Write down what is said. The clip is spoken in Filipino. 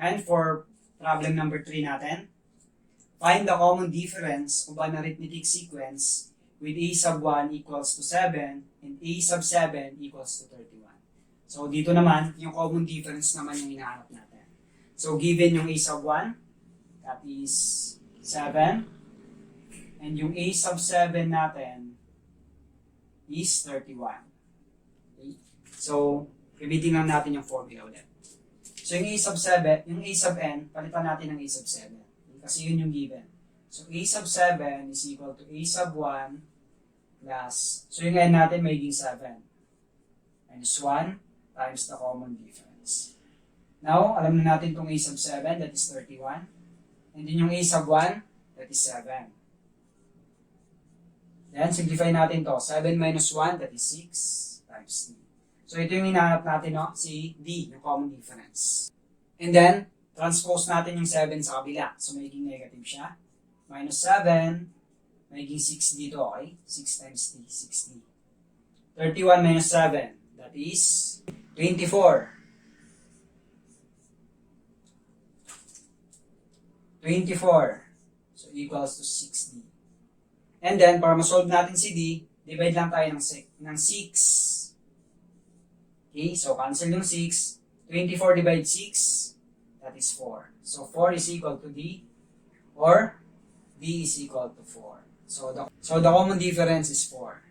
And for problem number 3 natin, find the common difference of an arithmetic sequence with a sub 1 equals to 7 and a sub 7 equals to 31. So dito naman, yung common difference naman yung hinahanap natin. So given yung a sub 1, that is 7. And yung a sub 7 natin is 31. Okay? So, repeating lang natin yung formula ulit. So yung a sub 7, yung a sub n, palitan natin ng a sub 7. Kasi yun yung given. So a sub 7 is equal to a sub 1 plus, so yung n natin magiging 7. Minus 1 times the common difference. Now, alam na natin itong a sub 7, that is 31. And then yung a sub 1, that is 7. Then, simplify natin to. 7 minus 1, that is 6 times d. So, ito yung hinahanap natin, no? Si d, yung common difference. And then, transpose natin yung 7 sa kabila. So, magiging negative siya. Minus 7, magiging 6 dito, okay? 6 times d, 6d. 31 minus 7, that is 24. 24. So, equals to 6d. And then, para ma-solve natin si d, divide lang tayo ng 6. Okay, so cancel yung 6. 24 divided 6, that is 4. So, 4 is equal to d, or d is equal to 4. So the common difference is 4.